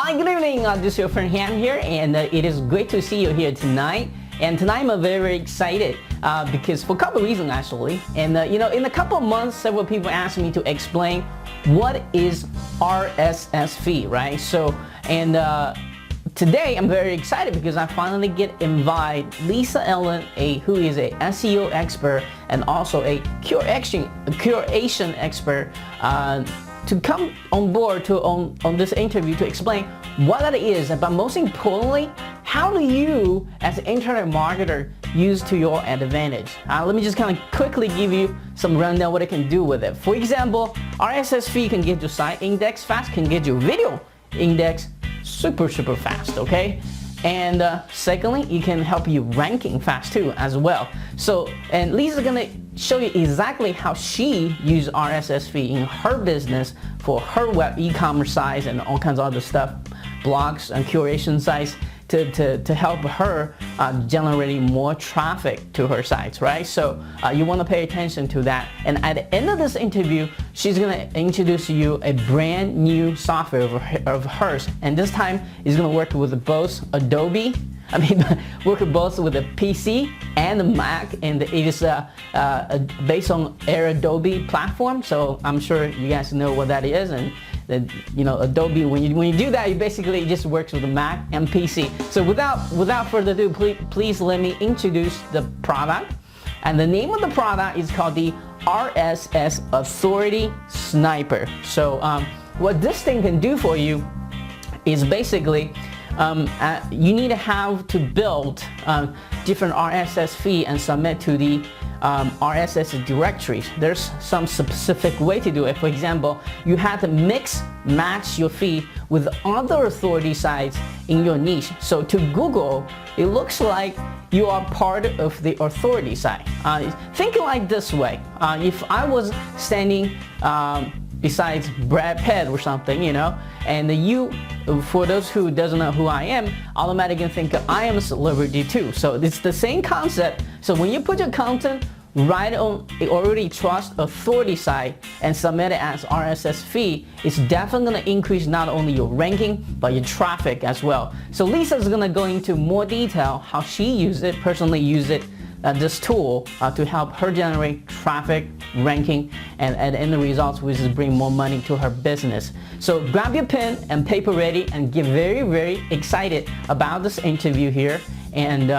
Hi, good evening. This is your friend Han here, and it is great to see you here tonight. And tonight I'm very excited because for a couple of reasons actually. And in a couple of months, several people asked me to explain what is RSS feed, right? So, and today I'm very excited because I finally get invited Lisa Ellen, who is a SEO expert and also a curation expert, to come on board on this interview to explain what that is, but most importantly, how do you as an internet marketer use to your advantage. Let me just kind of quickly give you some rundown what it can do with it. For example, RSS feed can get your site index fast, can get your video index super fast, okay? And secondly, it can help you ranking fast too as well. So, and Lisa's gonna show you exactly how she used RSS feed in her business for her web e-commerce sites and all kinds of other stuff, blogs and curation sites to help her generating more traffic to her sites, right? So you want to pay attention to that. And at the end of this interview, she's going to introduce you a brand new software of hers. And this time it's going to work with both Adobe, work both with the PC and the Mac, and it is based on Adobe platform. So I'm sure you guys know what that is, and Adobe. When you do that, it basically just works with the Mac and PC. So without further ado, please let me introduce the product. And the name of the product is called the RSS Authority Sniper. So what this thing can do for you is basically you need to have to build different RSS feed and submit to the RSS directories. There's some specific way to do it. For example, you have to match your feed with other authority sites in your niche. So to Google, it looks like you are part of the authority site. Think like this way. If I was standing besides Brad Pitt or something, and you, for those who doesn't know who I am, automatically think I am a celebrity too. So it's the same concept. So when you put your content right on the already trust authority site and submit it as RSS feed, it's definitely going to increase not only your ranking but your traffic as well. So Lisa's going to go into more detail how she personally use it, this tool to help her generate traffic, ranking, and at the end the results which is bring more money to her business. So grab your pen and paper ready and get very excited about this interview here. And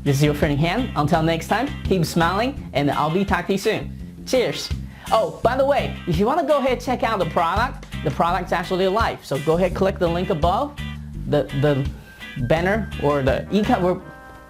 this is your friend Han. Until next time, keep smiling, and I'll be talking to you soon. Cheers. Oh, by the way, if you want to go ahead check out the product's actually live. So go ahead, click the link above, the banner or the e-cover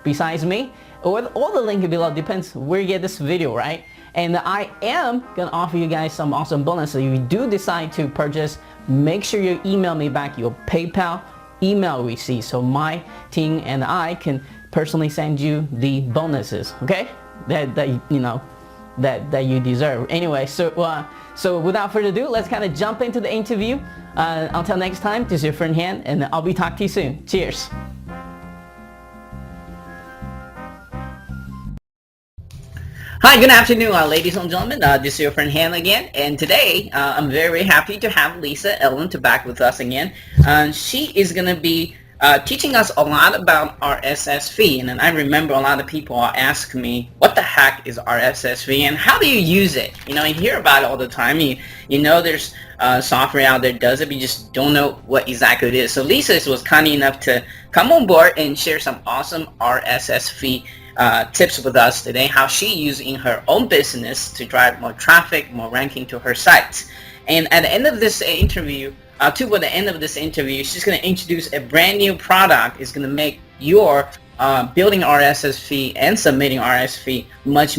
besides me, or the link below, depends where you get this video, right? And I am gonna offer you guys some awesome bonus. So if you do decide to purchase, make sure you email me back your PayPal email receipt so my team and I can personally send you the bonuses, okay? That you deserve. Anyway, so without further ado, let's kind of jump into the interview. Until next time, this is your friend Han, and I'll be talking to you soon. Cheers. Hi, good afternoon, ladies and gentlemen. This is your friend Han again, and today I'm very happy to have Lisa Ellen back with us again. She is going to be teaching us a lot about RSS feed, and I remember a lot of people ask me, what the heck is RSS feed and how do you use it? You hear about it all the time. You know there's software out there that does it, but you just don't know what exactly it is. So Lisa was kind enough to come on board and share some awesome RSS feed tips with us today, how she used in her own business to drive more traffic, more ranking to her sites. And at the end of this interview, toward the end of this interview, she's going to introduce a brand new product. It's going to make your building RSS feed and submitting RSS feed much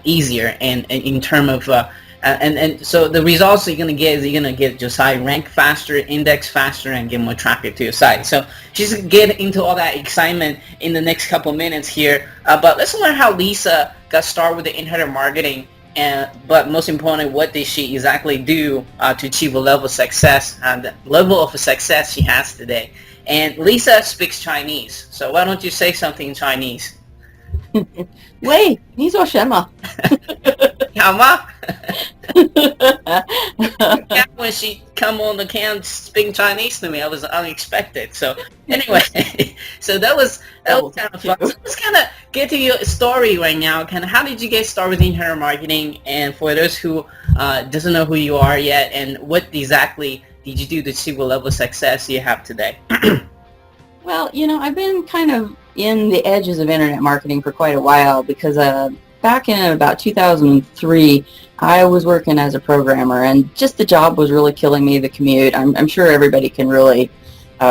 easier, and in terms of and so the results you're going to get is you're going to get your site rank faster, index faster, and get more traffic to your site. So she's going to get into all that excitement in the next couple minutes here. But let's learn how Lisa got started with the internet marketing, but most importantly, what did she exactly do to achieve a level of success, the level of success she has today. And Lisa speaks Chinese, so why don't you say something in Chinese? 喂，你说什么？好吗？ When she come on the cam speaking Chinese to me, I was unexpected. So anyway, so that was kind of fun. So let's kind of get to your story right now. Kind of how did you get started in internet marketing? And for those who doesn't know who you are yet, and what exactly did you do to achieve the level of success you have today? Well, I've been kind of in the edges of internet marketing for quite a while because back in about 2003, I was working as a programmer, and just the job was really killing me, the commute. I'm sure everybody can really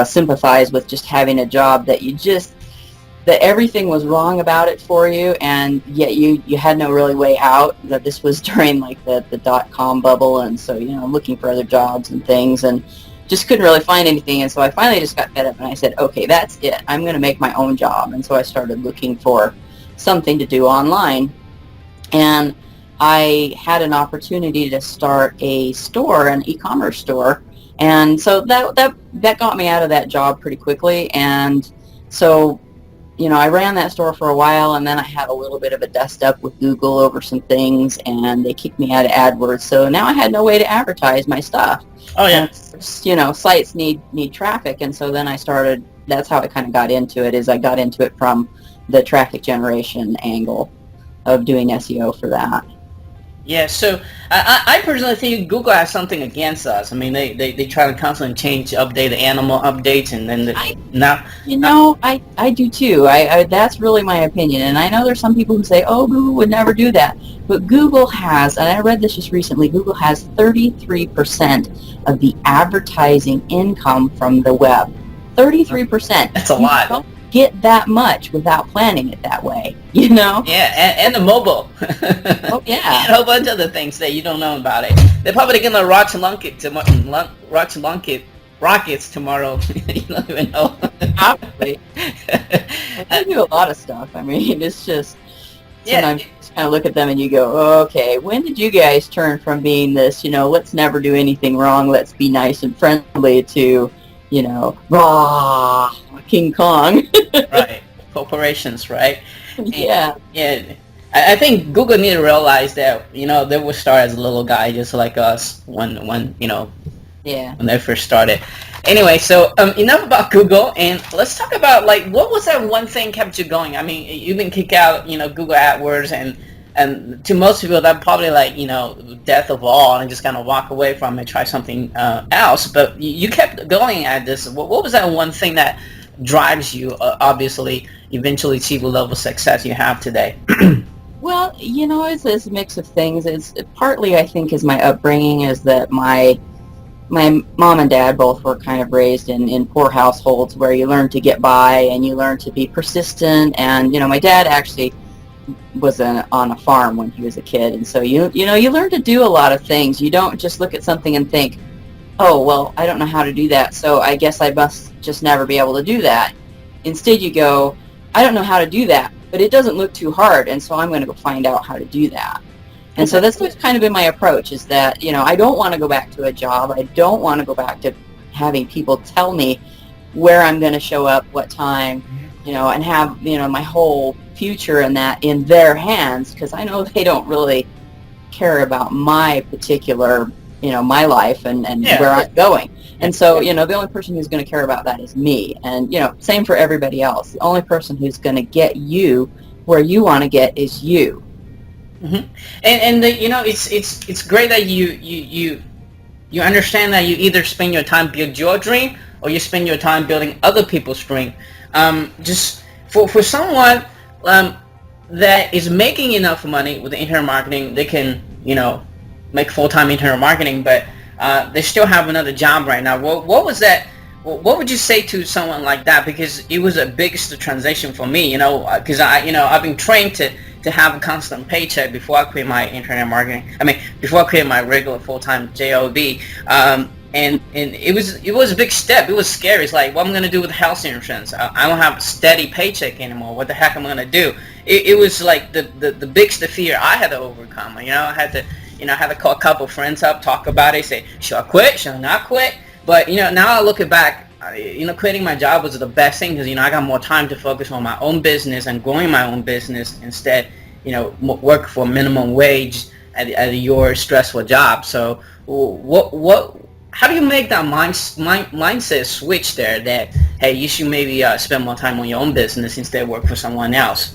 sympathize with just having a job that that everything was wrong about it for you, and yet you had no really way out. That this was during like the dot-com bubble, and so looking for other jobs and things, and just couldn't really find anything. And so I finally just got fed up, and I said, okay, that's it. I'm going to make my own job. And so I started looking for something to do online, and I had an opportunity to start a store, an e-commerce store, and so that got me out of that job pretty quickly. And so I ran that store for a while, and then I had a little bit of a dust up with Google over some things, and they kicked me out of AdWords. So now I had no way to advertise my stuff. Oh yeah. And, sites need traffic, and so then I started. That's how I kind of got into it. Is I got into it from the traffic generation angle of doing SEO for that. Yeah, so I personally think Google has something against us. I mean, they try to constantly change, update the animal updates, and then I do too. I that's really my opinion, and I know there's some people who say, oh, Google would never do that, but Google has, and I read this just recently, Google has 33% of the advertising income from the web. 33%. That's a lot. Don't get that much without planning it that way, Yeah, and the mobile. Oh yeah. And a whole bunch of other things that you don't know about it. They're probably gonna rockets tomorrow. You don't even know. Probably. They do a lot of stuff. I mean, it's just sometimes you just kind of look at them and you go, okay, when did you guys turn from being this, let's never do anything wrong, let's be nice and friendly, to raw King Kong. Right. Corporations, right? Yeah. Yeah. I think Google need to realize that, they will start as a little guy just like us when they first started. Anyway, so enough about Google, and let's talk about what was that one thing kept you going? I mean, you've been kicked out, Google AdWords, and to most people that probably death of all, and just kind of walk away from it, try something else. But you kept going at this. What was that one thing that drives you, obviously, eventually achieve the level of success you have today? Well, it's this mix of things. It's partly, I think, is my upbringing, is that my mom and dad both were kind of raised in poor households where you learn to get by and you learn to be persistent. And, my dad actually was on a farm when he was a kid. And so, you learn to do a lot of things. You don't just look at something and think, oh, well, I don't know how to do that, so I guess I must just never be able to do that. Instead, you go, I don't know how to do that, but it doesn't look too hard, and so I'm going to go find out how to do that. And so that's what's kind of been my approach, is that, I don't want to go back to a job. I don't want to go back to having people tell me where I'm going to show up, what time, and have, my whole future and that in their hands, because I know they don't really care about my particular, my life and where I'm going. And so, the only person who's going to care about that is me. And, same for everybody else. The only person who's going to get you where you want to get is you. Mm-hmm. And it's great that you understand that you either spend your time building your dream, or you spend your time building other people's dream. Just for someone that is making enough money with the internet marketing, they can make full-time internet marketing, but they still have another job right now. What was that? What would you say to someone like that? Because it was a big transition for me, because I've been trained to have a constant paycheck before I quit my internet marketing. I mean, before I quit my regular full-time job, and it was a big step. It was scary. It's like, what I'm gonna do with health insurance? I don't have a steady paycheck anymore. What the heck am I gonna do? It was like the biggest fear I had to overcome. I had to call a couple friends up, talk about it, say, should I quit? Should I not quit? But now I look back, quitting my job was the best thing, because I got more time to focus on my own business and growing my own business instead. Work for minimum wage at your stressful job. So how do you make that mindset switch there that, hey, you should maybe spend more time on your own business instead of work for someone else?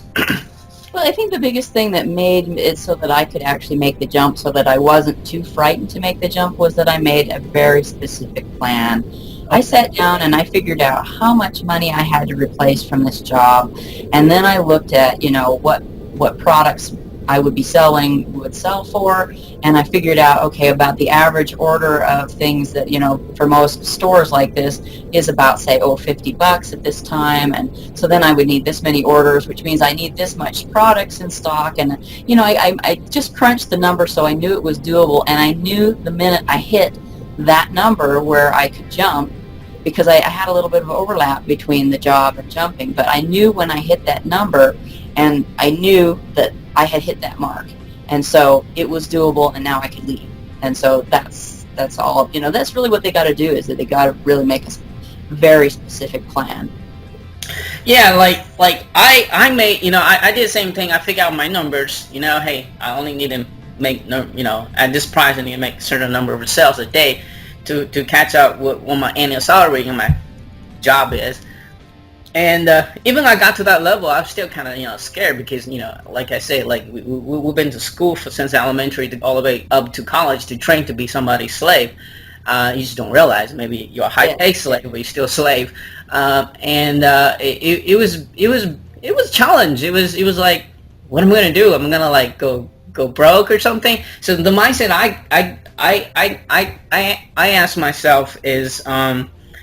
Well, I think the biggest thing that made it so that I could actually make the jump so that I wasn't too frightened to make the jump was that I made a very specific plan. I sat down and I figured out how much money I had to replace from this job, and then I looked at, what products I would sell for, and I figured out, okay, about the average order of things that, for most stores like this is about, say, $50 at this time, and so then I would need this many orders, which means I need this much products in stock, and, I just crunched the number so I knew it was doable, and I knew the minute I hit that number where I could jump, because I had a little bit of overlap between the job and jumping, but I knew when I hit that number, and I knew that I had hit that mark, and so it was doable, and now I could leave. And so that's all. That's really what they got to do, is that they got to really make a very specific plan. Yeah, like I made, I did the same thing. I figured out my numbers. Hey, I only need to make, at this price I need to make a certain number of sales a day to catch up with what my annual salary in my job is. And even I got to that level, I was still kind of scared because like I said, like we've been to school since elementary all the way up to college to train to be somebody's slave. You just don't realize maybe you're a high-paid slave, but you're still a slave. It was a challenge. It was like, what am I gonna do? I'm gonna like go broke or something. So the mindset I asked myself is,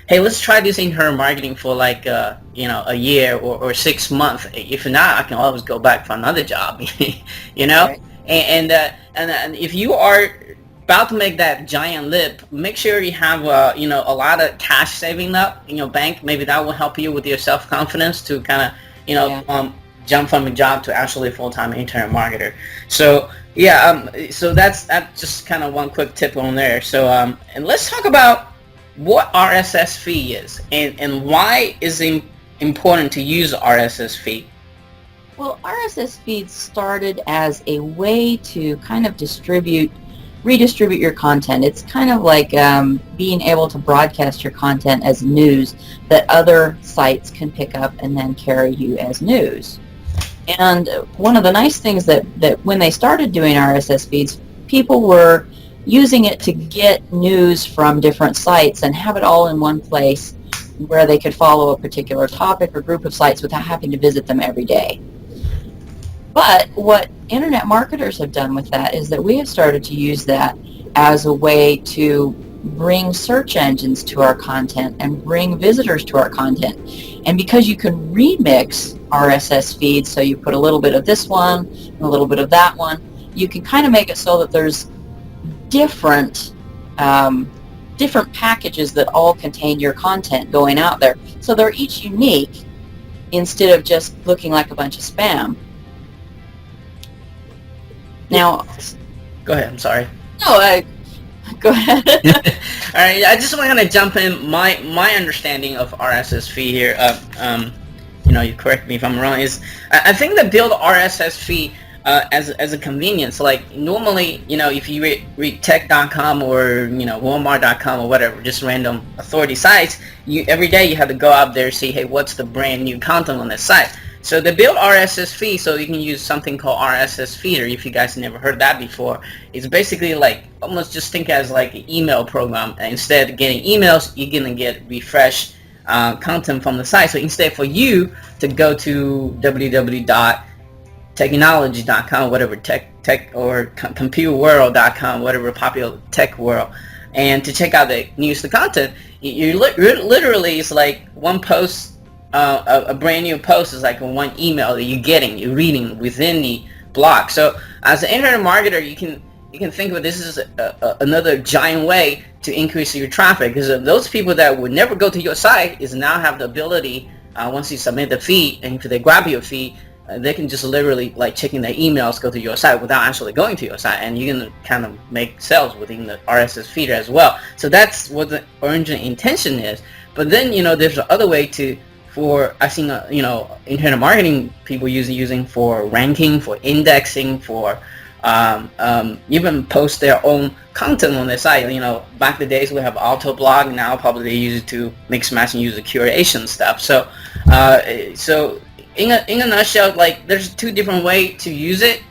hey, let's try this internal marketing for like a year or 6 months. If not, I can always go back for another job. Right. And if you are about to make that giant leap, make sure you have a lot of cash saving up in your bank. Maybe that will help you with your self-confidence to kind of jump from a job to actually a full-time internet marketer. So so that's just kind of one quick tip on there. So and let's talk about what RSS feed is and why is it important to use RSS feed. Well, RSS feeds started as a way to kind of redistribute your content. It's kind of like being able to broadcast your content as news that other sites can pick up and then carry you as news. And one of the nice things that when they started doing RSS feeds, people were using it to get news from different sites and have it all in one place where they could follow a particular topic or group of sites without having to visit them every day. But what internet marketers have done with that is that we have started to use that as a way to bring search engines to our content and bring visitors to our content. And because you can remix RSS feeds, so you put a little bit of this one and a little bit of that one, you can kind of make it so that there's different packages that all contain your content going out there. So they're each unique instead of just looking like a bunch of spam. Now, go ahead. I'm sorry. No, go ahead. All right. I just want to jump in. My understanding of RSS feed here. You correct me if I'm wrong. Is I think they build RSS feed as a convenience. Like normally, if you read tech.com or Walmart.com or whatever, just random authority sites, every day you have to go out there and see, hey, what's the brand new content on this site. So they build RSS feed so you can use something called RSS Feeder. If you guys never heard that before, it's basically like almost just think as like an email program. Instead of getting emails, you're gonna get refreshed content from the site. So instead for you to go to www.technology.com, whatever tech or computerworld.com, whatever popular tech world, and to check out the news to content, you literally it's like one post. A brand new post is like one email that you're reading within the blog. So as an internet marketer, you can think of this as another giant way to increase your traffic, because those people that would never go to your site is now have the ability, once you submit the feed and if they grab your feed, they can just literally like checking their emails go to your site without actually going to your site, and you can kind of make sales within the RSS feeder as well. So that's what the original intention is. But then there's the other way I've seen internet marketing people using for ranking, for indexing, for even post their own content on their site. Back the days we have auto blog, now probably they use it to mix match and use the curation stuff. So in a nutshell, like there's two different ways to use it.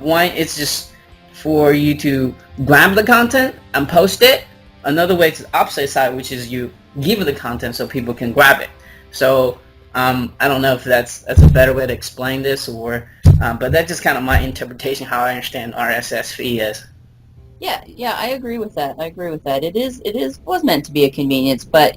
One, it's just for you to grab the content and post it. Another way is the opposite side, which is you give the content so people can grab it. So I don't know if that's a better way to explain this, or but that's just kind of my interpretation, how I understand RSS feed is. Yeah, I agree with that. It was meant to be a convenience, but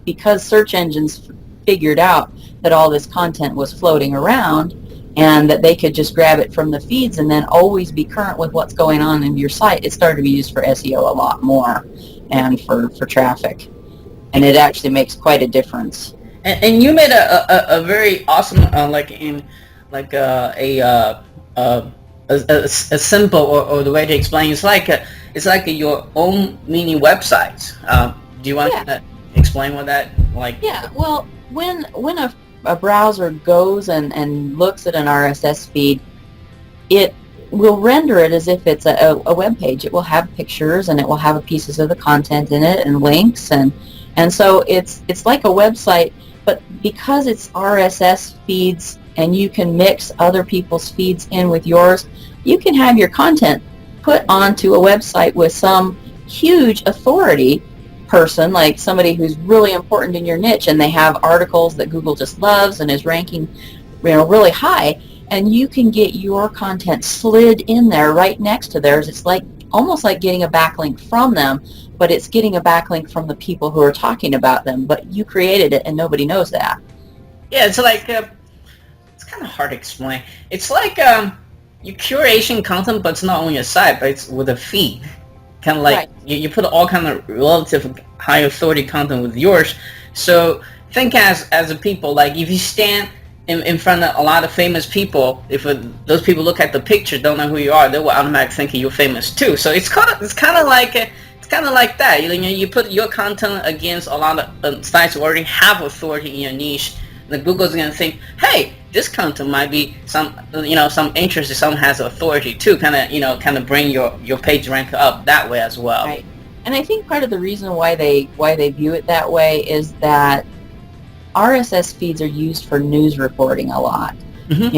because search engines figured out that all this content was floating around and that they could just grab it from the feeds and then always be current with what's going on in your site, it started to be used for SEO a lot more and for traffic. And it actually makes quite a difference. And you made a very awesome a simple or the way to explain, it's like your own mini websites. Do you want to explain what that like? Yeah, well, when a browser goes and looks at an RSS feed, it will render it as if it's a web page. It will have pictures and it will have pieces of the content in it and links and so it's like a website, but because it's RSS feeds and you can mix other people's feeds in with yours, you can have your content put onto a website with some huge authority person, like somebody who's really important in your niche, and they have articles that Google just loves and is ranking really high, and you can get your content slid in there right next to theirs. It's like almost like getting a backlink from them, but it's getting a backlink from the people who are talking about them, but you created it and nobody knows that. Yeah, it's like it's kind of hard to explain. It's like you curation content, but it's not on your site, but it's with a feed. Kind of like Right. you put all kind of relative high authority content with yours. So think as a people, like if you stand in front of a lot of famous people, if those people look at the picture, don't know who you are, they will automatically think you're famous too. So it's kind of like that. You put your content against a lot of sites who already have authority in your niche. The Google's gonna think, hey, this content might be some interest. Someone has authority too. Kind of bring your page rank up that way as well. Right. And I think part of the reason why they view it that way is that RSS feeds are used for news reporting a lot. Mm-hmm.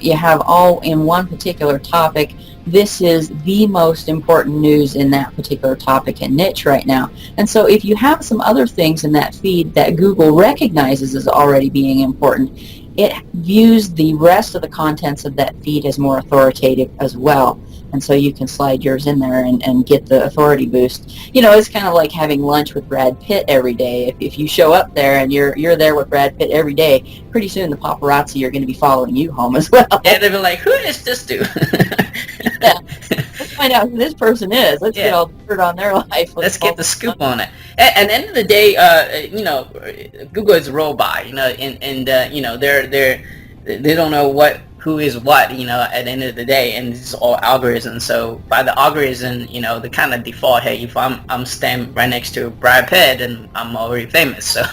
You have all in one particular topic. This is the most important news in that particular topic and niche right now. And so if you have some other things in that feed that Google recognizes as already being important, it views the rest of the contents of that feed as more authoritative as well. And so you can slide yours in there and get the authority boost. It's kind of like having lunch with Brad Pitt every day. If you show up there and you're there with Brad Pitt every day, pretty soon the paparazzi are going to be following you home as well. Yeah, they'll be like, who is this dude? Yeah. Let's find out who this person is. Let's get all the dirt on their life. Let's get the scoop on it. At the end of the day, Google is a robot, and they don't know who is what, at the end of the day, and it's all algorithms. So by the algorithm, they kind of default, hey, if I'm standing right next to Brad Pitt, and I'm already famous. So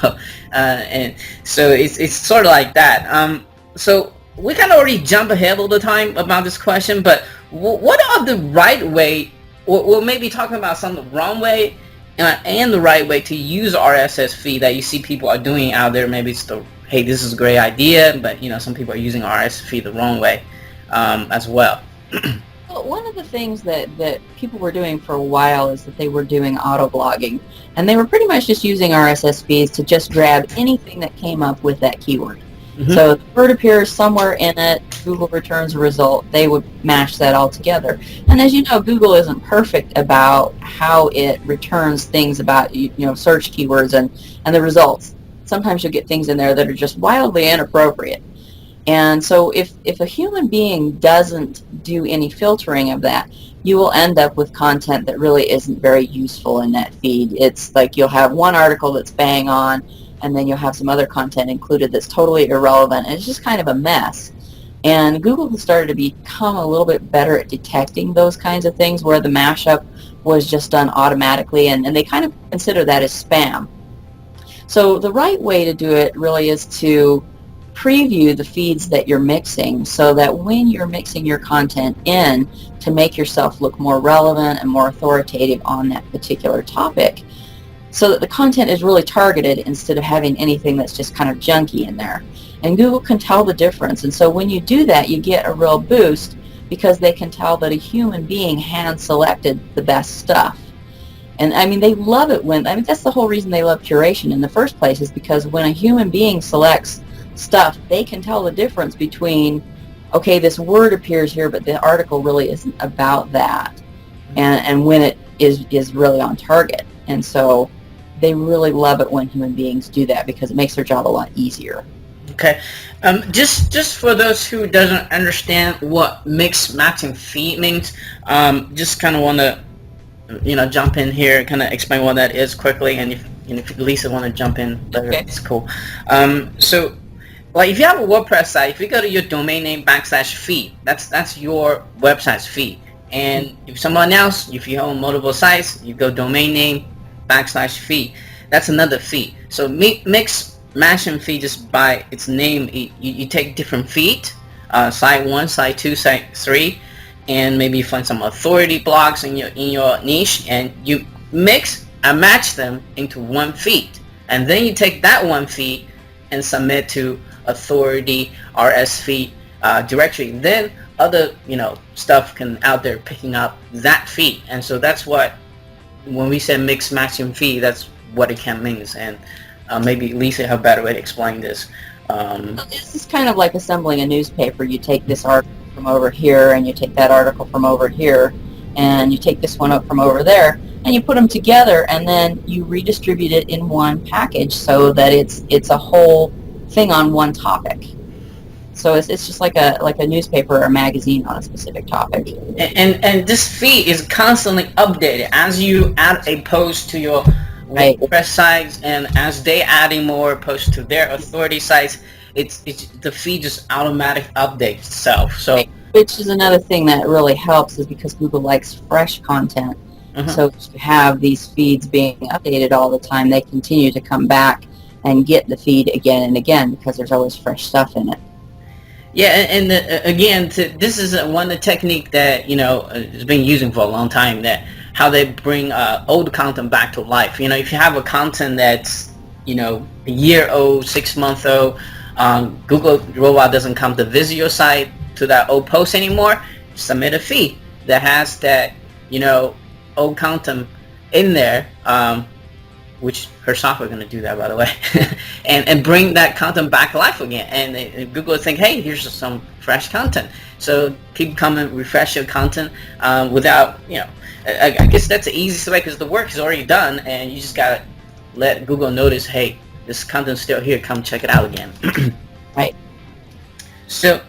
and so it's sort of like that. So we kind of already jump ahead all the time about this question, but what are the right way, or maybe talking about some of the wrong way and the right way to use RSS feed that you see people are doing out there? Maybe it's hey, this is a great idea, but some people are using RSS feed the wrong way as well. Well, one of the things that people were doing for a while is that they were doing auto blogging, and they were pretty much just using RSS feeds to just grab anything that came up with that keyword. Mm-hmm. So the word appears somewhere in it, Google returns a result, they would mash that all together. And as you know, Google isn't perfect about how it returns things about search keywords and the results. Sometimes you'll get things in there that are just wildly inappropriate. And so if a human being doesn't do any filtering of that, you will end up with content that really isn't very useful in that feed. It's like you'll have one article that's bang on, and then you'll have some other content included that's totally irrelevant, and it's just kind of a mess. And Google has started to become a little bit better at detecting those kinds of things where the mashup was just done automatically, and they kind of consider that as spam. So the right way to do it really is to preview the feeds that you're mixing so that when you're mixing your content in to make yourself look more relevant and more authoritative on that particular topic, so that the content is really targeted instead of having anything that's just kind of junky in there. And Google can tell the difference. And so when you do that, you get a real boost because they can tell that a human being hand selected the best stuff. And I mean, they love it when, I mean, that's the whole reason they love curation in the first place, is because when a human being selects stuff, they can tell the difference between, okay, this word appears here, but the article really isn't about that. And when it is really on target. And so they really love it when human beings do that because it makes their job a lot easier. Okay, just for those who doesn't understand what mixed matching feed means, just kind of want to, jump in here, kind of explain what that is quickly, and if Lisa want to jump in later, okay. It's cool. So, like if you have a WordPress site, if you go to your domain name /feed, that's your website's feed, and if someone else, if you own multiple sites, you go domain name /feed, that's another feed. So mixed matching feed, just by its name, you take different feed, site 1, site 2, site 3, and maybe you find some authority blogs in your niche, and you mix and match them into one feed, and then you take that one feed and submit to authority RSS feed directory. Then other stuff can out there picking up that feed, and so that's what, when we say mixed matching feed, that's what it can mean. And maybe Lisa have a better way to explain this. This is kind of like assembling a newspaper. You take this article from over here, and you take that article from over here, and you take this one up from over there, and you put them together, and then you redistribute it in one package so that it's a whole thing on one topic. So it's just like a newspaper or a magazine on a specific topic. And this feed is constantly updated as you add a post to your WordPress sites, and as they adding more posts to their authority sites, it's the feed just automatic updates itself. So, which is another thing that really helps, is because Google likes fresh content. So if you have these feeds being updated all the time, they continue to come back and get the feed again and again because there's always fresh stuff in it. Yeah, and again, this is one of the technique that has been using for a long time, that how they bring old content back to life. If you have a content that's a year old, 6 month old, Google robot doesn't come to visit your site to that old post anymore. Submit a feed that has that old content in there, which her software going to do that, by the way, and bring that content back to life again. And Google will think, hey, here's some fresh content. So people come and refresh your content without, I guess that's the easiest way, because the work is already done, and you just got to let Google notice, hey, this content's still here, come check it out again. Right. So,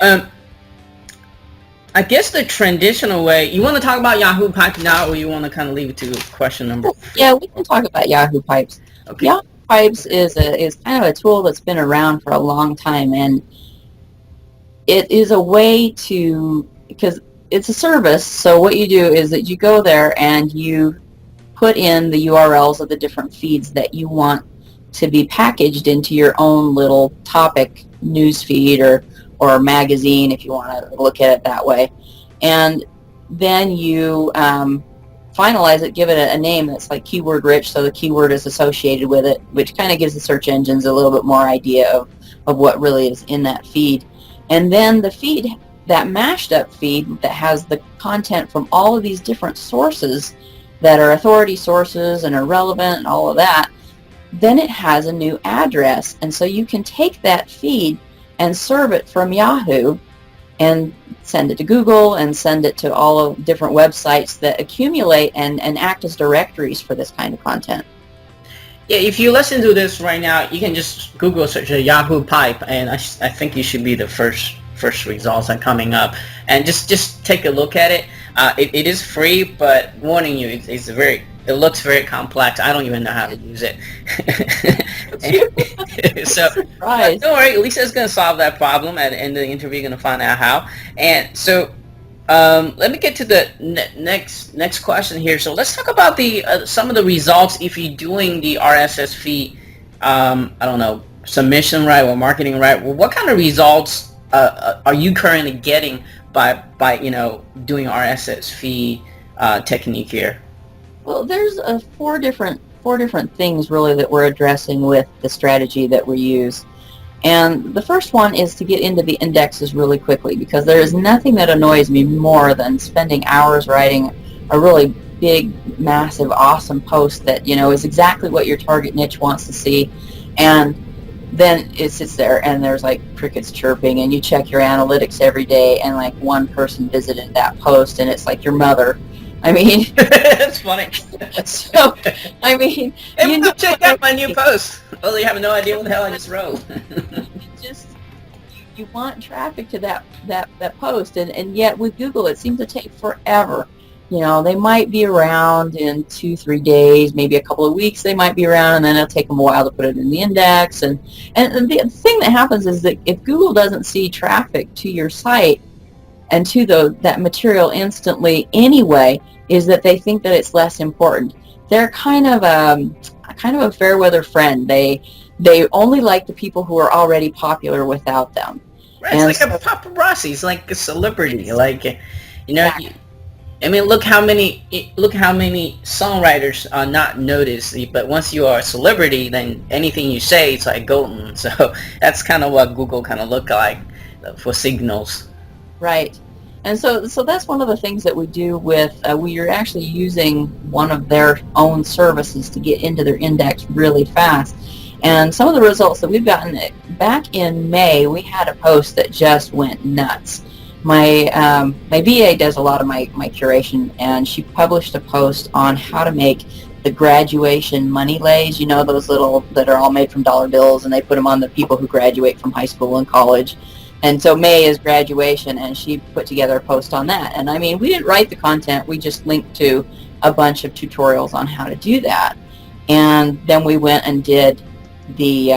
I guess the traditional way, you want to talk about Yahoo Pipes now, or you want to kind of leave it to question number 3? Yeah, we can talk about Yahoo Pipes. Okay. Yahoo Pipes is kind of a tool that's been around for a long time, and it is a way to, because it's a service, so what you do is that you go there and you put in the URLs of the different feeds that you want to be packaged into your own little topic news feed or magazine, if you want to look at it that way. And then you finalize it, give it a name that's like keyword rich, so the keyword is associated with it, which kind of gives the search engines a little bit more idea of what really is in that feed. And then the feed, that mashed up feed that has the content from all of these different sources that are authority sources and are relevant and all of that, then it has a new address. And so you can take that feed and serve it from Yahoo and send it to Google and send it to all of different websites that accumulate and act as directories for this kind of content. Yeah, if you listen to this right now, you can just Google search a Yahoo Pipe, and I think you should be the first results are coming up. And just take a look at it. It is free, but warning you, it looks very complex. I don't even know how to use it. So don't worry, Lisa's going to solve that problem at the end of the interview. You're going to find out how. And so let me get to the next question here. So let's talk about the some of the results if you're doing the RSS feed. I don't know, submission right or marketing right, well, what kind of results are you currently getting by doing RSS feed technique here? Well, there's four different things really that we're addressing with the strategy that we use. And the first one is to get into the indexes really quickly, because there is nothing that annoys me more than spending hours writing a really big, massive, awesome post that, is exactly what your target niche wants to see. And then it sits there and there's like crickets chirping, and you check your analytics every day and like one person visited that post and it's like your mother. I mean, That's funny. so, I mean, hey, check out my new post. Oh, you have no idea what the hell I just wrote. just you want traffic to that post, and yet with Google it seems to take forever. They might be around in 2-3 days, maybe a couple of weeks they might be around, and then it'll take them a while to put it in the index. And the thing that happens is that if Google doesn't see traffic to your site and to that material instantly anyway, is that they think that it's less important. They're kind of a fair weather friend. They only like the people who are already popular without them. Right, it's like a paparazzi. It's like a celebrity. Like, Exactly. I mean, look how many songwriters are not noticed. But once you are a celebrity, then anything you say, it's like golden. So that's kind of what Google kind of look like for signals. Right. And so that's one of the things that we do with, we are actually using one of their own services to get into their index really fast. And some of the results that we've gotten, back in May, we had a post that just went nuts. My VA does a lot of my curation, and she published a post on how to make the graduation money lays, those little that are all made from dollar bills, and they put them on the people who graduate from high school and college. And so May is graduation, and she put together a post on that. And I mean, we didn't write the content, we just linked to a bunch of tutorials on how to do that. And then we went and did the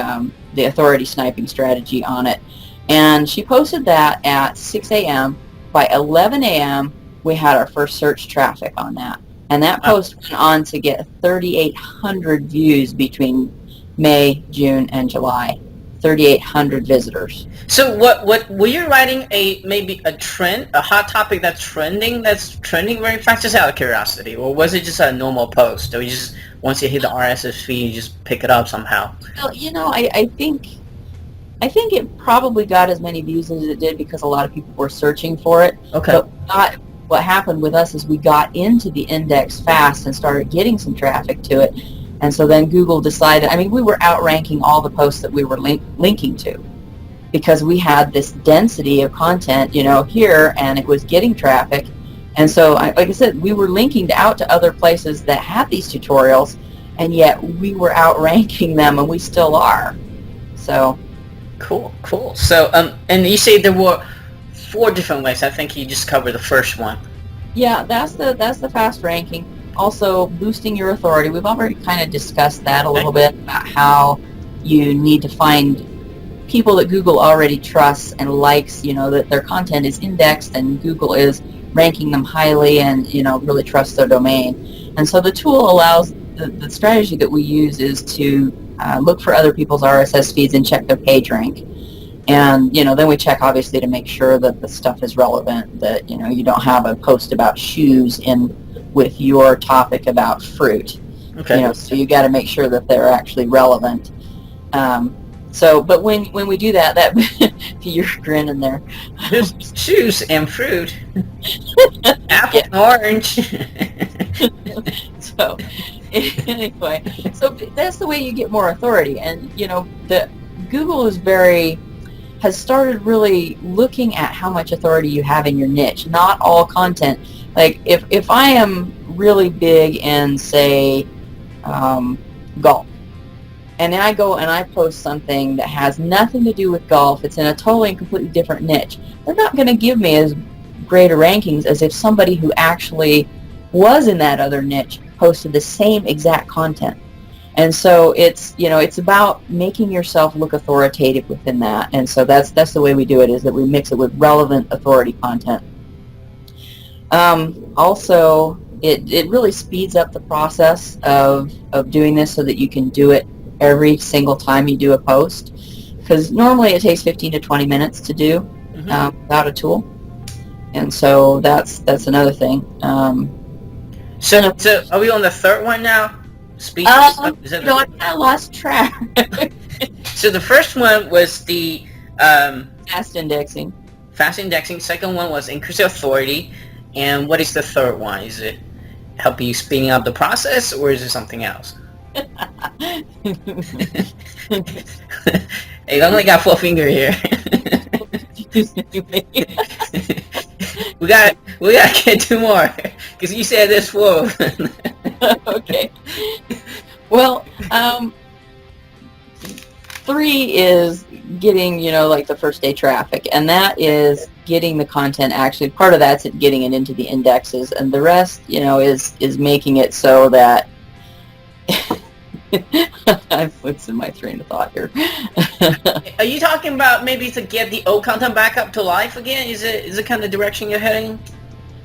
authority sniping strategy on it. And she posted that at 6 a.m. By 11 a.m., we had our first search traffic on that. And that post went on to get 3,800 views between May, June, and July. 3,800 visitors. So what were you writing maybe a hot topic that's trending very fast, just out of curiosity, or was it just a normal post, or you just once you hit the RSS feed you just pick it up somehow? Well, I think it probably got as many views as it did because a lot of people were searching for it. Okay. But what happened with us is we got into the index fast and started getting some traffic to it. And so then Google decided, we were outranking all the posts that we were linking to, because we had this density of content, here, and it was getting traffic. And so, like I said, we were linking out to other places that had these tutorials, and yet we were outranking them, and we still are. So. Cool. So, and you say there were 4 different ways. I think you just covered the first one. Yeah, that's the fast ranking. Also, boosting your authority. We've already kind of discussed that a little bit, about how you need to find people that Google already trusts and likes, that their content is indexed and Google is ranking them highly and, really trusts their domain. And so the tool allows, the strategy that we use is to look for other people's RSS feeds and check their page rank. And, then we check, obviously, to make sure that the stuff is relevant, that, you don't have a post about shoes in with your topic about fruit. Okay. So you got to make sure that they're actually relevant. But when we do that you're grinning there. Shoes and fruit. Apple and orange. So anyway, so that's the way you get more authority. And the Google has started really looking at how much authority you have in your niche, not all content. Like if I am really big in, say, golf, and then I go and I post something that has nothing to do with golf, it's in a totally and completely different niche, they're not going to give me as greater rankings as if somebody who actually was in that other niche posted the same exact content. And so it's about making yourself look authoritative within that. And so that's the way we do it, is that we mix it with relevant authority content. Also, it really speeds up the process of doing this so that you can do it every single time you do a post, because normally it takes 15 to 20 minutes to do without a tool. And so that's another thing. So are we on the third one now? Speech? Is that I kind of lost track. So the first one was the Fast indexing. fast indexing. Second one was increase authority. And what is the third one? Is it help you speeding up the process, or is it something else? Hey, I only got 4 fingers here. we got to get 2 more, because you said there's 4. Okay. Well, 3 is getting, like the first day traffic, and that is getting the content, actually part of that's getting it into the indexes, and the rest, is making it so that I'm losing my train of thought here. Are you talking about maybe to get the old content back up to life again? Is it kind of direction you're heading,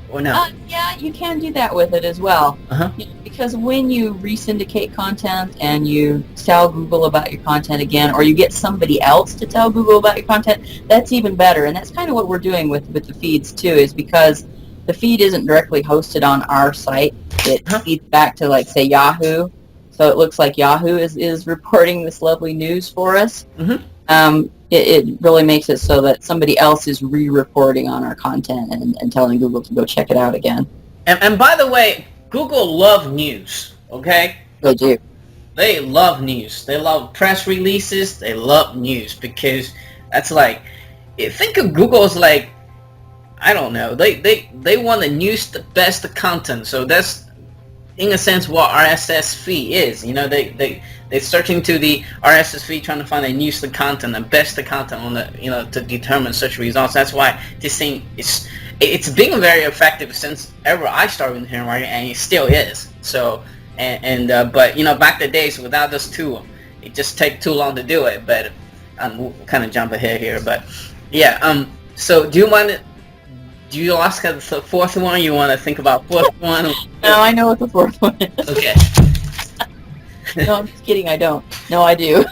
or no? Yeah, you can do that with it as well. Uh-huh. Because when you re-syndicate content and you tell Google about your content again, or you get somebody else to tell Google about your content, that's even better. And that's kind of what we're doing with the feeds too, is because the feed isn't directly hosted on our site. It feeds back to, like, say, Yahoo. So it looks like Yahoo is reporting this lovely news for us. Mm-hmm. It really makes it so that somebody else is re-reporting on our content and telling Google to go check it out again. And by the way, Google love news, okay? They do. They love news. They love press releases. They love news, because that's like, think of Google as like, I don't know, they want the news, the best content. So that's, in a sense, what RSS feed is. They're searching to the RSS feed, trying to find the news, the content, the best content on the, to determine search results. That's why this thing it's been very effective since ever I started in here, right? And it still is. So, but back the days without this tool, it just take too long to do it. But we'll kind of jump ahead here, but yeah. So do you ask the fourth one? You want to think about fourth one? No, I know what the fourth one is. Okay. No, I'm just kidding. I don't. No, I do.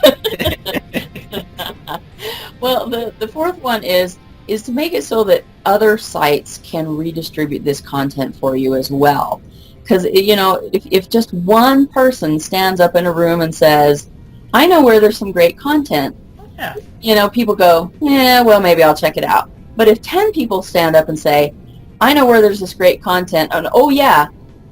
Well, the fourth one is to make it so that other sites can redistribute this content for you as well. Because, if just one person stands up in a room and says, I know where there's some great content, people go, yeah, well, maybe I'll check it out. But if 10 people stand up and say, I know where there's this great content, and oh yeah,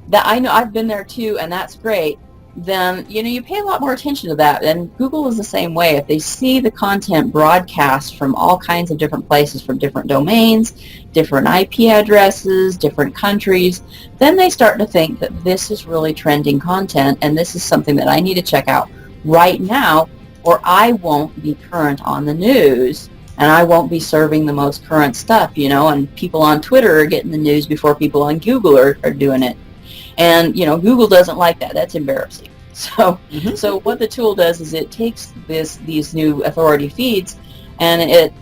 that I know, I've been there too, and that's great, then, you pay a lot more attention to that. And Google is the same way. If they see the content broadcast from all kinds of different places, from different domains, different IP addresses, different countries, then they start to think that this is really trending content, and this is something that I need to check out right now, or I won't be current on the news, and I won't be serving the most current stuff, and people on Twitter are getting the news before people on Google are doing it. And, Google doesn't like that. That's embarrassing. So, So what the tool does is it takes these new authority feeds and it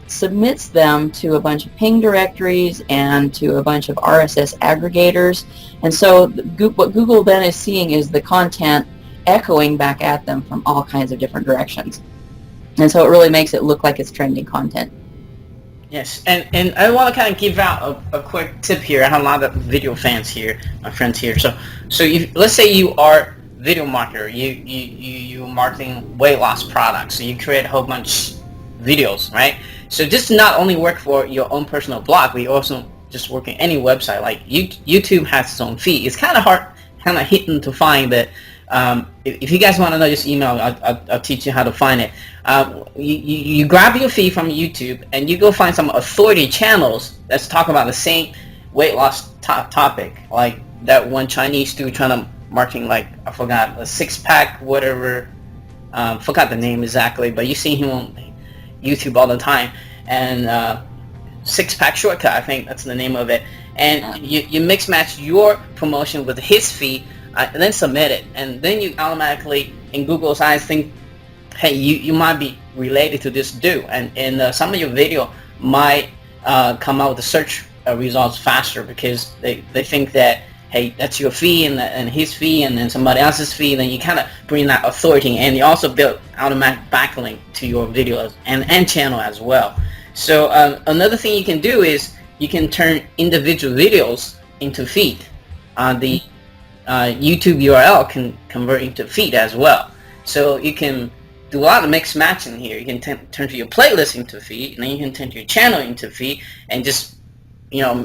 submits them to a bunch of ping directories and to a bunch of RSS aggregators. And so what Google then is seeing is the content echoing back at them from all kinds of different directions. And so it really makes it look like it's trending content. Yes, and I want to kind of give out a quick tip here. I have a lot of video fans here, my friends here. So let's say you are video marketer, you're marketing weight loss products, so you create a whole bunch videos, right? So this not only work for your own personal blog, but you also just work in any website. Like YouTube has its own feed. It's kind of hard, kind of hidden to find, but if you guys want to know, just email me. I'll teach you how to find it. You grab your feed from YouTube and you go find some authority channels that's talking about the same weight loss topic, like that one Chinese dude trying to marketing, like, I forgot, a six-pack whatever, forgot the name exactly, but you see him on YouTube all the time, and six-pack shortcut, I think that's the name of it, and you mix match your promotion with his feed, and then submit it, and then you automatically, in Google's eyes, think, hey, you might be related to this dude, and some of your video might come out with the search results faster, because they think that, hey, that's your fee and his fee and then somebody else's fee, then you kind of bring that authority, and you also build automatic backlink to your videos and channel as well. So another thing you can do is you can turn individual videos into feed. The YouTube URL can convert into feed as well. So you can do a lot of mix matching here. You can turn to your playlist into feed, and then you can turn to your channel into feed, and just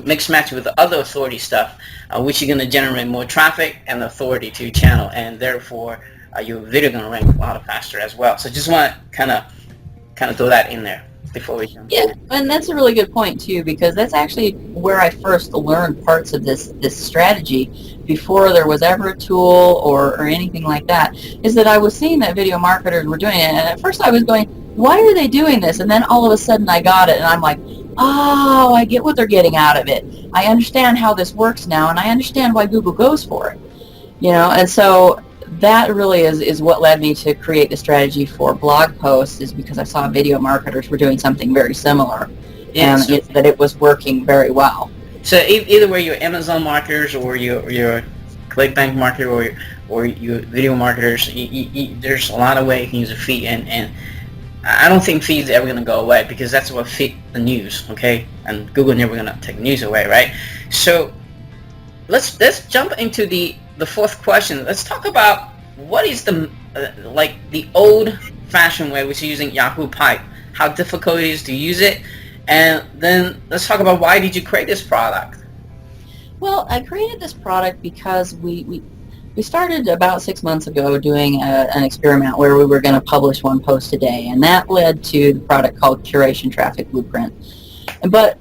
mix match with the other authority stuff, which you're going to generate more traffic and authority to your channel, and therefore your video going to rank a lot faster as well. So just want to kind of throw that in there before we jump. Yeah, and that's a really good point too, because that's actually where I first learned parts of this strategy before there was ever a tool or anything like that, is that I was seeing that video marketers were doing it, and at first I was going, why are they doing this? And then all of a sudden I got it, and I'm like, oh, I get what they're getting out of it. I understand how this works now, and I understand why Google goes for it. And so that really is what led me to create the strategy for blog posts, is because I saw video marketers were doing something very similar, and that it was working very well. So either way, your Amazon marketers or your ClickBank marketer or your video marketers, there's a lot of ways you can use a feed, and I don't think feed's ever going to go away, because that's what feed the news, okay? And Google never going to take news away, right? So let's jump into the fourth question. Let's talk about what is the the old-fashioned way, which is using Yahoo Pipe. How difficult it is to use it, and then let's talk about why did you create this product? Well, I created this product because we started about 6 months ago doing an experiment where we were going to publish one post a day, and that led to the product called Curation Traffic Blueprint. But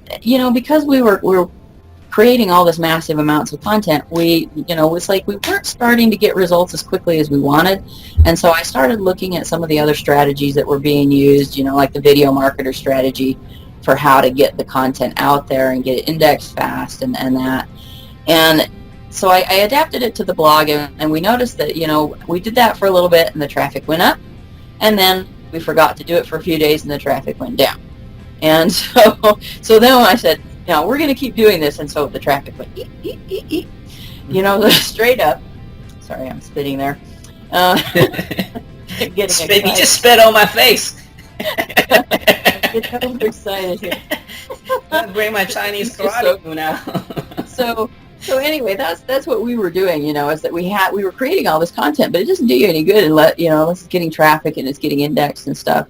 because we were creating all this massive amounts of content, it's like we weren't starting to get results as quickly as we wanted, and so I started looking at some of the other strategies that were being used, like the video marketer strategy for how to get the content out there and get it indexed fast and that. And so I adapted it to the blog, and we noticed that, we did that for a little bit and the traffic went up, and then we forgot to do it for a few days and the traffic went down. And so then I said, we're going to keep doing this, and so the traffic went straight up. Sorry, I'm spitting there. You just spit on my face. Get overexcited here. I bring my Chinese karate now. So anyway, that's what we were doing, is that we were creating all this content, but it doesn't do you any good unless it's getting traffic and it's getting indexed and stuff.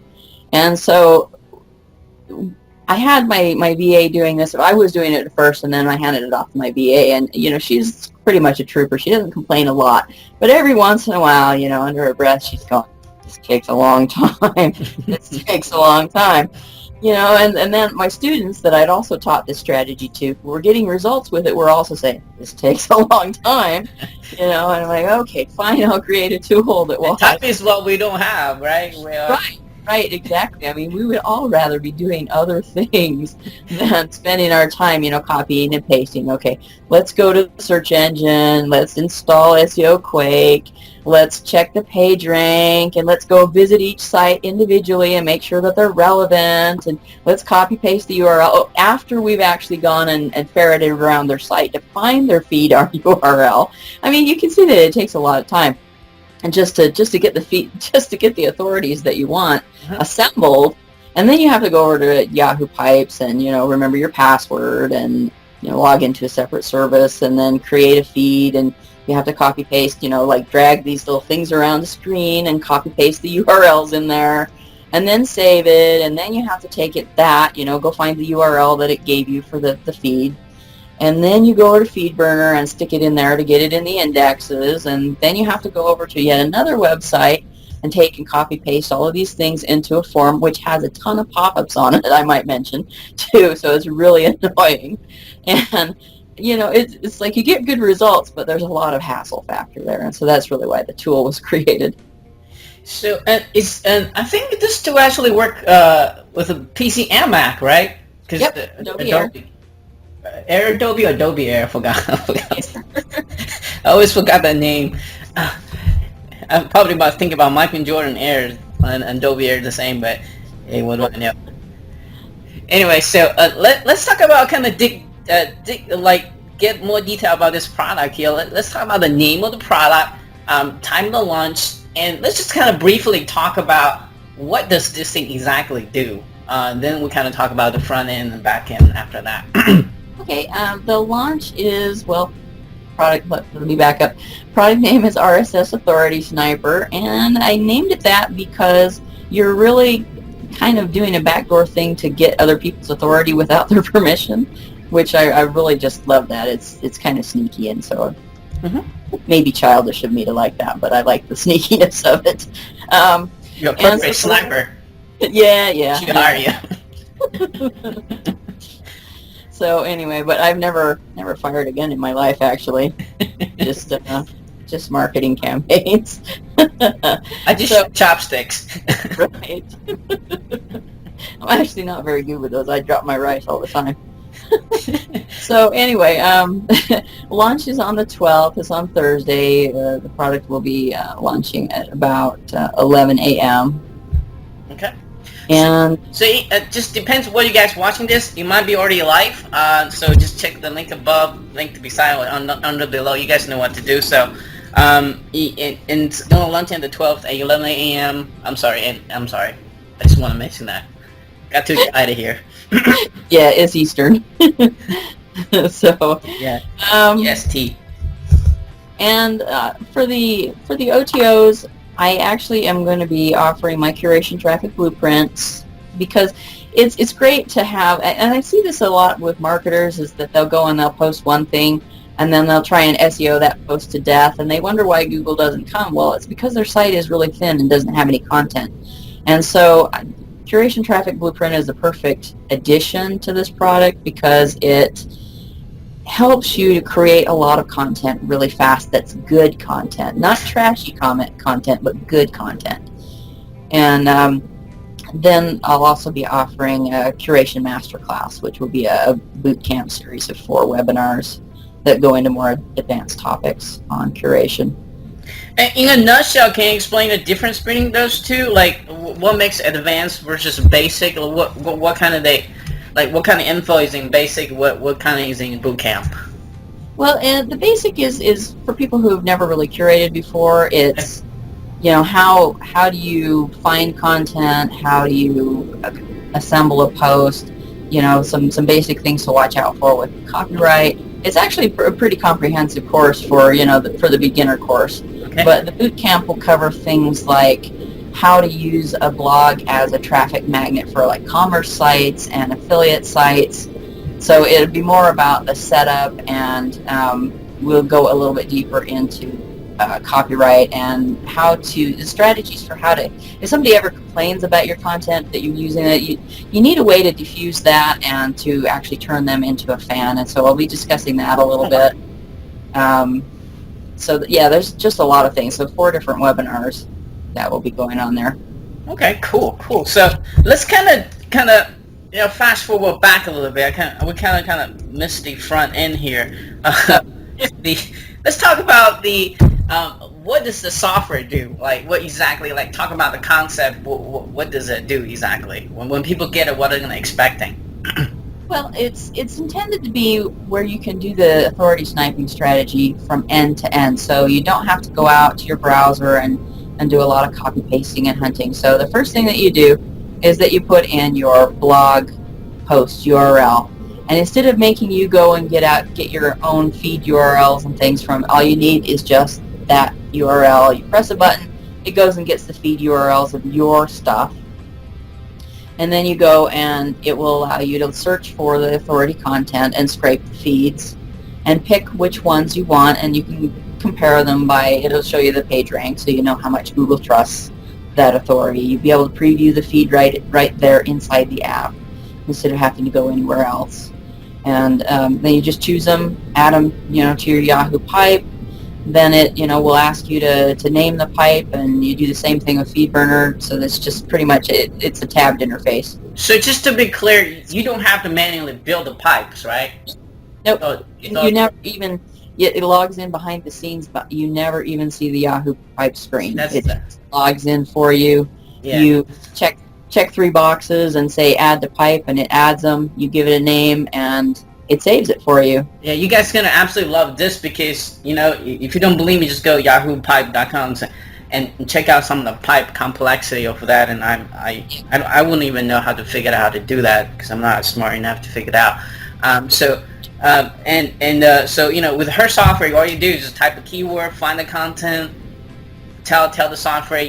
And so I had my VA doing this. I was doing it at first, and then I handed it off to my VA, and she's pretty much a trooper. She doesn't complain a lot, but every once in a while, under her breath, she's going, "This takes a long time. This takes a long time." And then my students that I'd also taught this strategy to, who were getting results with it, were also saying, "This takes a long time," and I'm like, okay, fine, I'll create a tool that will. Time is what we don't have, right? Right, exactly. I mean, we would all rather be doing other things than spending our time, copying and pasting. Okay, let's go to the search engine, let's install SEO Quake, let's check the page rank, and let's go visit each site individually and make sure that they're relevant, and let's copy paste the URL after we've actually gone and ferreted around their site to find their feed URL. I mean, you can see that it takes a lot of time. And just to get the feed, just to get the authorities that you want assembled, and then you have to go over to Yahoo Pipes and remember your password and log into a separate service and then create a feed, and you have to copy paste, drag these little things around the screen and copy paste the URLs in there, and then save it, and then you have to take it go find the URL that it gave you for the feed. And then you go over to FeedBurner and stick it in there to get it in the indexes, and then you have to go over to yet another website and take and copy paste all of these things into a form, which has a ton of pop-ups on it, I might mention, too, so it's really annoying. And, it's like you get good results, but there's a lot of hassle factor there, and so that's really why the tool was created. So, and I think this tool actually work with a PC and Mac, right? Yep, Adobe Air. Adobe or Adobe Air, I forgot. I always forgot that name. I'm probably about to think about Michael Jordan Air and Adobe Air the same, but hey, what do I know? Anyway, so let's talk about kind of get more detail about this product here, let's talk about the name of the product, time of the launch, and let's just kind of briefly talk about what does this thing exactly do. Then we kind of talk about the front end and back end after that. Okay, the launch is, well, let me back up. Product name is RSS Authority Sniper, and I named it that because you're really kind of doing a backdoor thing to get other people's authority without their permission, which I really just love that. It's kind of sneaky, and so maybe childish of me to like that, but I like the sneakiness of it. You're a perfect sniper. Yeah. You are, yeah. So anyway, but I've never fired a gun in my life, actually. Just marketing campaigns. I just shoot chopsticks. Right. I'm actually not very good with those. I drop my rice all the time. So anyway, launch is on the 12th. It's on Thursday. The product will be launching at about 11 a.m. Okay. And so it just depends where you guys watching this. You might be already live, so just check the link above, link to beside, under below. You guys know what to do. So, and it's gonna launch on the 12th at 11 a.m. I'm sorry. I just want to mention that. Got to get out of here. Yeah, it's Eastern. So yeah. EST. And for the OTOs, I actually am going to be offering my curation traffic blueprints because it's great to have, and I see this a lot with marketers, is that they'll go and they'll post one thing and then they'll try and SEO that post to death and they wonder why Google doesn't come. Well, it's because their site is really thin and doesn't have any content. And so Curation Traffic Blueprint is the perfect addition to this product because it helps you to create a lot of content really fast that's good content, not trashy content, but good content. And then I'll also be offering a Curation Masterclass, which will be a boot camp series of 4 webinars that go into more advanced topics on curation. In a nutshell, can you explain the difference between those two? Like, what makes advanced versus basic? What kind of what kind of info is in basic? What kind of is in boot camp? Well, the basic is for people who have never really curated before. It's how do you find content? How do you assemble a post? Some basic things to watch out for with copyright. It's actually a pretty comprehensive course for for the beginner course. Okay. But the boot camp will cover things like how to use a blog as a traffic magnet for like commerce sites and affiliate sites. So it'll be more about the setup, and we'll go a little bit deeper into copyright and the strategies for how to, if somebody ever complains about your content that you're using it, you need a way to diffuse that and to actually turn them into a fan. And so I'll be discussing that a little bit. There's just a lot of things. So 4 different webinars that will be going on there. Okay, cool. So let's kind of fast forward back a little bit. We kind of missed the front end here. Let's talk about what does the software do? Like, what exactly? Like, talk about the concept. What does it do exactly? When people get it, what are they expecting? Well, it's intended to be where you can do the authority sniping strategy from end to end. So you don't have to go out to your browser and do a lot of copy pasting and hunting. So the first thing that you do is that you put in your blog post URL. And instead of making you go and get your own feed URLs and things from, all you need is just that URL. You press a button, it goes and gets the feed URLs of your stuff. And then you go and it will allow you to search for the authority content and scrape the feeds and pick which ones you want, and you can compare them it'll show you the page rank so you know how much Google trusts that authority. You'll be able to preview the feed right there inside the app instead of having to go anywhere else. And then you just choose them, add them to your Yahoo pipe. Then it will ask you to name the pipe, and you do the same thing with FeedBurner. So that's just pretty much it. It's a tabbed interface. So just to be clear, you don't have to manually build the pipes, right? Nope. You never even, it logs in behind the scenes, but you never even see the Yahoo pipe screen. It logs in for you. Yeah. You check 3 boxes and say add to pipe, and it adds them. You give it a name, and it saves it for you. Yeah, you guys are gonna absolutely love this because if you don't believe me, just go yahoopipe.com and check out some of the pipe complexity of that. And I wouldn't even know how to figure out how to do that because I'm not smart enough to figure it out. So with her software, all you do is just type a keyword, find the content, tell the software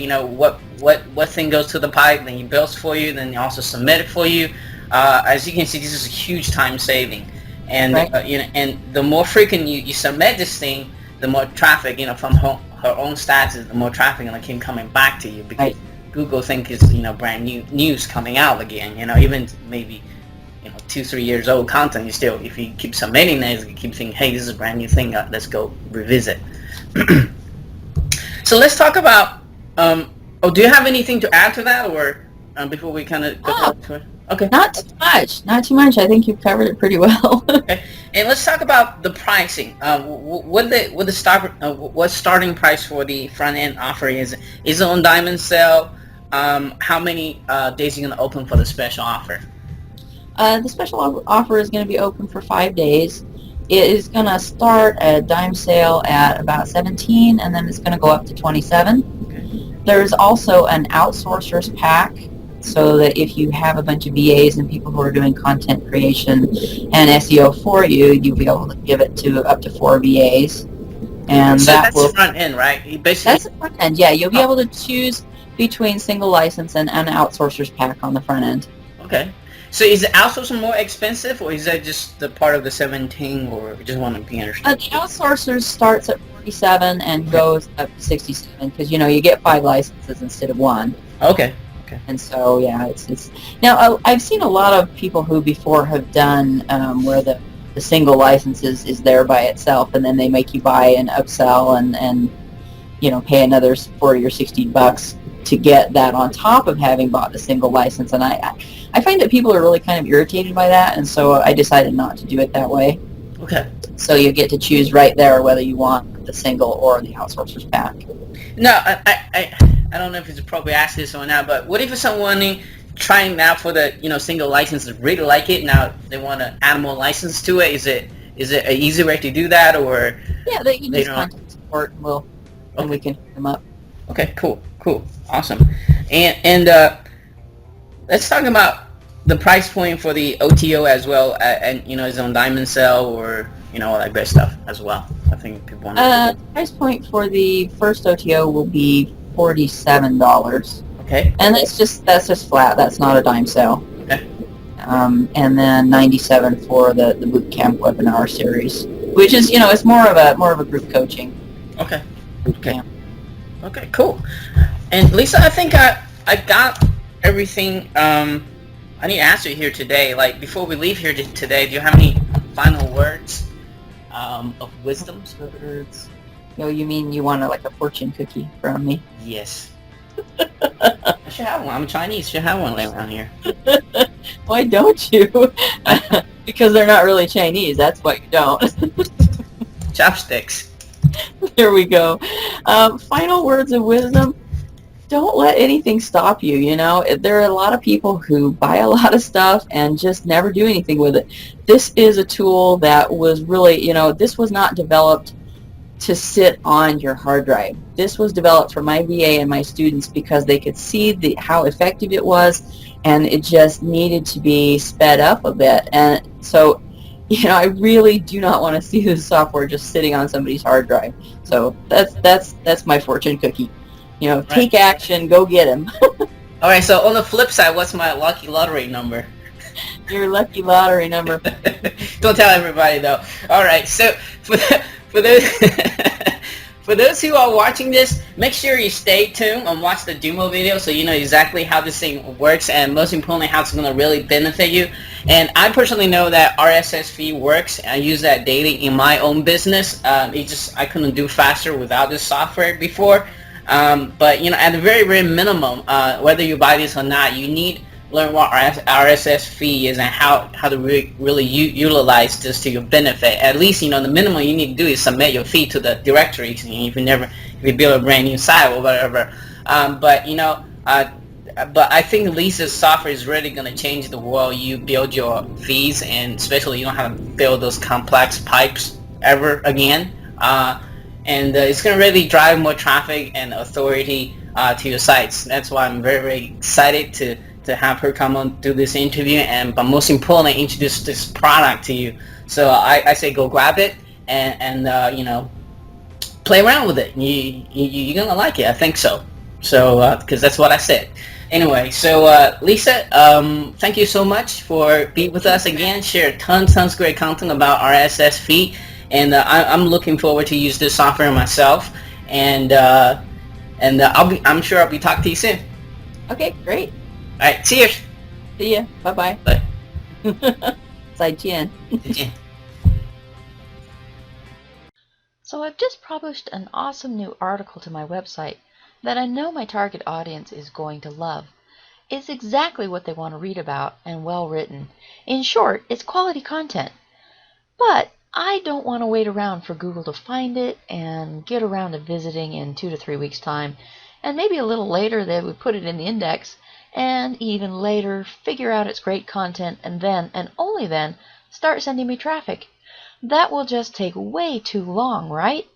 what thing goes to the pipe, then he builds for you, then he also submit it for you. As you can see, this is a huge time saving, and right. And the more frequent you submit this thing, the more traffic her own stats, the more traffic gonna keep coming back to you because Right. Google think it's brand new news coming out again. Even maybe 2-3 years old content, you still, if you keep submitting it, you keep thinking, hey, this is a brand new thing, let's go revisit. So let's talk about do you have anything to add to that, or before we kind of go to it? Okay. Not too much. I think you've covered it pretty well. Okay. And let's talk about the pricing. What starting price for the front end offer is? Is it on diamond sale? How many days are you going to open for the special offer? The special offer is going to be open for 5 days. It is going to start a dime sale at about 17, and then it's going to go up to 27. Okay. There's also an outsourcers pack, so that if you have a bunch of VAs and people who are doing content creation and SEO for you, you'll be able to give it to up to 4 VAs. And so that's the front end, right? That's the front end, yeah. You'll be able to choose between single license and an outsourcers pack on the front end. Okay. So is the outsourcing more expensive, or is that just the part of the 17, or just want to be understood? The outsourcers starts at 47 and goes up to 67 because you get 5 licenses instead of 1. Okay. And so yeah, it's now I've seen a lot of people who before have done where the single license is there by itself, and then they make you buy an upsell and pay another $40 or $60 to get that on top of having bought the single license. And I find that people are really kind of irritated by that, and so I decided not to do it that way. Okay. So you get to choose right there whether you want the single or the outsourcers pack. No, I don't know if it's appropriate to ask this or not, but what if someone trying out for the single license really like it, now they want to add more license to it? Is it an easy way to do that, or yeah, they can just contact support and we can hook them up. Okay, cool, awesome. And let's talk about the price point for the OTO as well, and is it on diamond sale or all that great stuff as well. I think people want to. The price point for the first OTO will be $47. Okay. And that's just flat. That's not a dime sale. Okay. And then $97 for the boot camp webinar series, which is it's more of a group coaching. Okay. Boot camp. Okay, cool. And Lisa, I think I got everything I need to ask you here today. Like, before we leave here today, do you have any final words of wisdom? Words. You mean you want a fortune cookie from me? Yes. I should have one. I'm Chinese. Should have one laying around here. Why don't you? Because they're not really Chinese. That's why you don't. Chopsticks. There we go. Final words of wisdom. Don't let anything stop you, There are a lot of people who buy a lot of stuff and just never do anything with it. This is a tool that was really, this was not developed to sit on your hard drive. This was developed for my VA and my students because they could see how effective it was, and it just needed to be sped up a bit. And so, I really do not want to see this software just sitting on somebody's hard drive. So that's my fortune cookie. Take action, go get him. All right, so on the flip side, what's my lucky lottery number? Your lucky lottery number. Don't tell everybody, though. All right, so for those for those who are watching this, make sure you stay tuned and watch the demo video so you know exactly how this thing works, and most importantly, how it's going to really benefit you. And I personally know that RSS feed works. I use that daily in my own business. I couldn't do faster without this software before. But at the very, very minimum, whether you buy this or not, you need to learn what RSS feed is and how to really utilize this to your benefit. At least, the minimum you need to do is submit your feed to the directory if you build a brand new site or whatever. But but I think Lisa's software is really going to change the world. You build your feeds, and especially you don't have to build those complex pipes ever again. And it's going to really drive more traffic and authority to your sites. That's why I'm very, very excited to have her come on do this interview, but most importantly, introduce this product to you. So I say go grab it and you know, play around with it. You're going to like it. I think so. So, because that's what I said. Anyway, so Lisa, thank you so much for being with us again. Share tons great content about RSS feed, and I'm looking forward to use this software myself. And I'm sure I'll be talking to you soon. Okay, great. All right, see you. See ya. Bye-bye. Bye. 再见. So I've just published an awesome new article to my website that I know my target audience is going to love. It's exactly what they want to read about and well written. In short, it's quality content. But I don't want to wait around for Google to find it and get around to visiting in 2 to 3 weeks' time, and maybe a little later they would put it in the index, and even later figure out its great content, and then, and only then, start sending me traffic. That will just take way too long, right?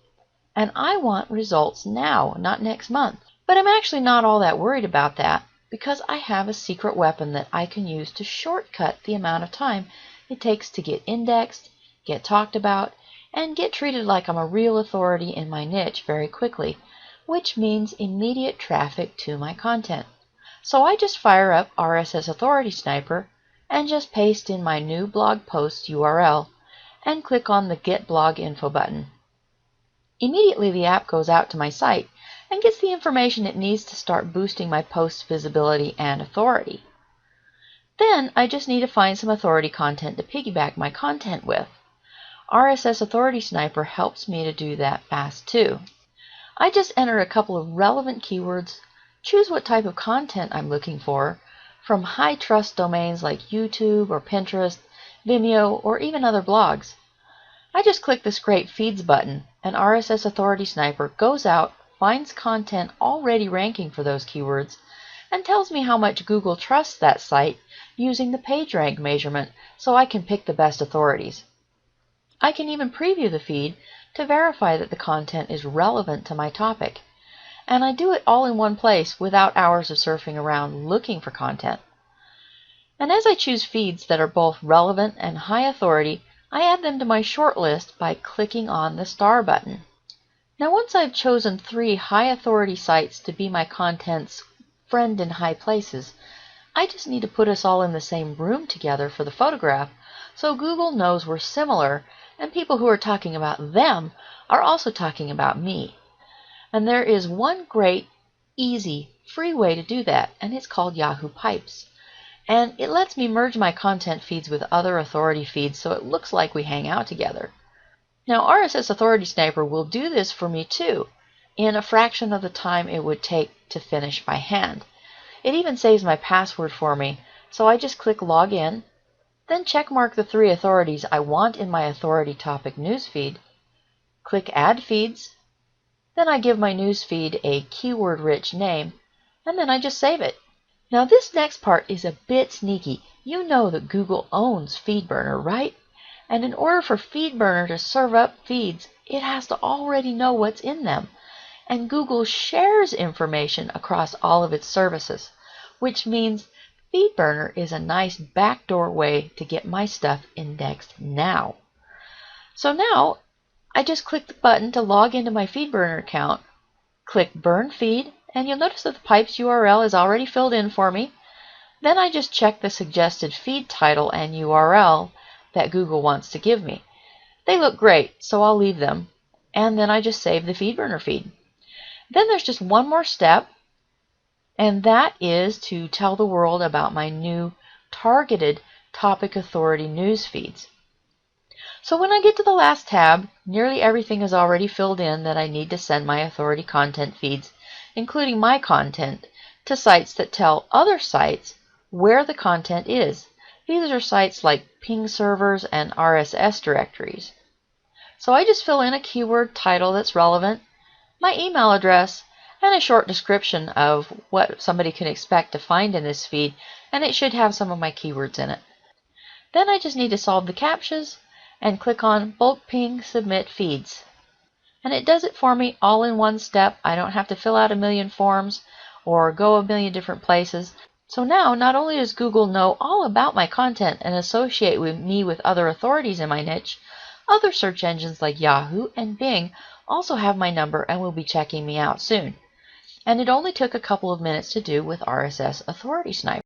And I want results now, not next month. But I'm actually not all that worried about that, because I have a secret weapon that I can use to shortcut the amount of time it takes to get indexed, get talked about, and get treated like I'm a real authority in my niche very quickly, which means immediate traffic to my content. So I just fire up RSS Authority Sniper and just paste in my new blog post URL and click on the Get Blog Info button. Immediately the app goes out to my site and gets the information it needs to start boosting my post's visibility and authority. Then I just need to find some authority content to piggyback my content with. RSS Authority Sniper helps me to do that fast too. I just enter a couple of relevant keywords, choose what type of content I'm looking for, from high trust domains like YouTube or Pinterest, Vimeo, or even other blogs. I just click the Scrape Feeds button, and RSS Authority Sniper goes out, finds content already ranking for those keywords, and tells me how much Google trusts that site using the PageRank measurement so I can pick the best authorities. I can even preview the feed to verify that the content is relevant to my topic. And I do it all in one place without hours of surfing around looking for content. And as I choose feeds that are both relevant and high authority, I add them to my shortlist by clicking on the star button. Now once I've chosen 3 high authority sites to be my content's friend in high places, I just need to put us all in the same room together for the photograph so Google knows we're similar and people who are talking about them are also talking about me. And there is one great, easy, free way to do that, and it's called Yahoo Pipes. And it lets me merge my content feeds with other authority feeds so it looks like we hang out together. Now RSS Authority Sniper will do this for me too, in a fraction of the time it would take to finish by hand. It even saves my password for me, so I just click Log In, then checkmark the 3 authorities I want in my authority topic newsfeed, click Add Feeds, then I give my newsfeed a keyword-rich name, and then I just save it. Now this next part is a bit sneaky. You know that Google owns FeedBurner, right? And in order for FeedBurner to serve up feeds, it has to already know what's in them. And Google shares information across all of its services, which means FeedBurner is a nice backdoor way to get my stuff indexed now. So now I just click the button to log into my FeedBurner account, click Burn Feed, and you'll notice that the Pipes URL is already filled in for me. Then I just check the suggested feed title and URL that Google wants to give me. They look great, so I'll leave them, and then I just save the FeedBurner feed. Then there's just one more step, and that is to tell the world about my new targeted topic authority news feeds. So when I get to the last tab, nearly everything is already filled in that I need to send my authority content feeds, including my content, to sites that tell other sites where the content is. These are sites like ping servers and RSS directories. So I just fill in a keyword title that's relevant, my email address, and a short description of what somebody can expect to find in this feed, and it should have some of my keywords in it. Then I just need to solve the CAPTCHAs and click on Bulk Ping Submit Feeds. And it does it for me all in one step. I don't have to fill out a million forms or go a million different places. So now not only does Google know all about my content and associate me with other authorities in my niche, other search engines like Yahoo and Bing also have my number and will be checking me out soon. And it only took a couple of minutes to do with RSS Authority Sniper.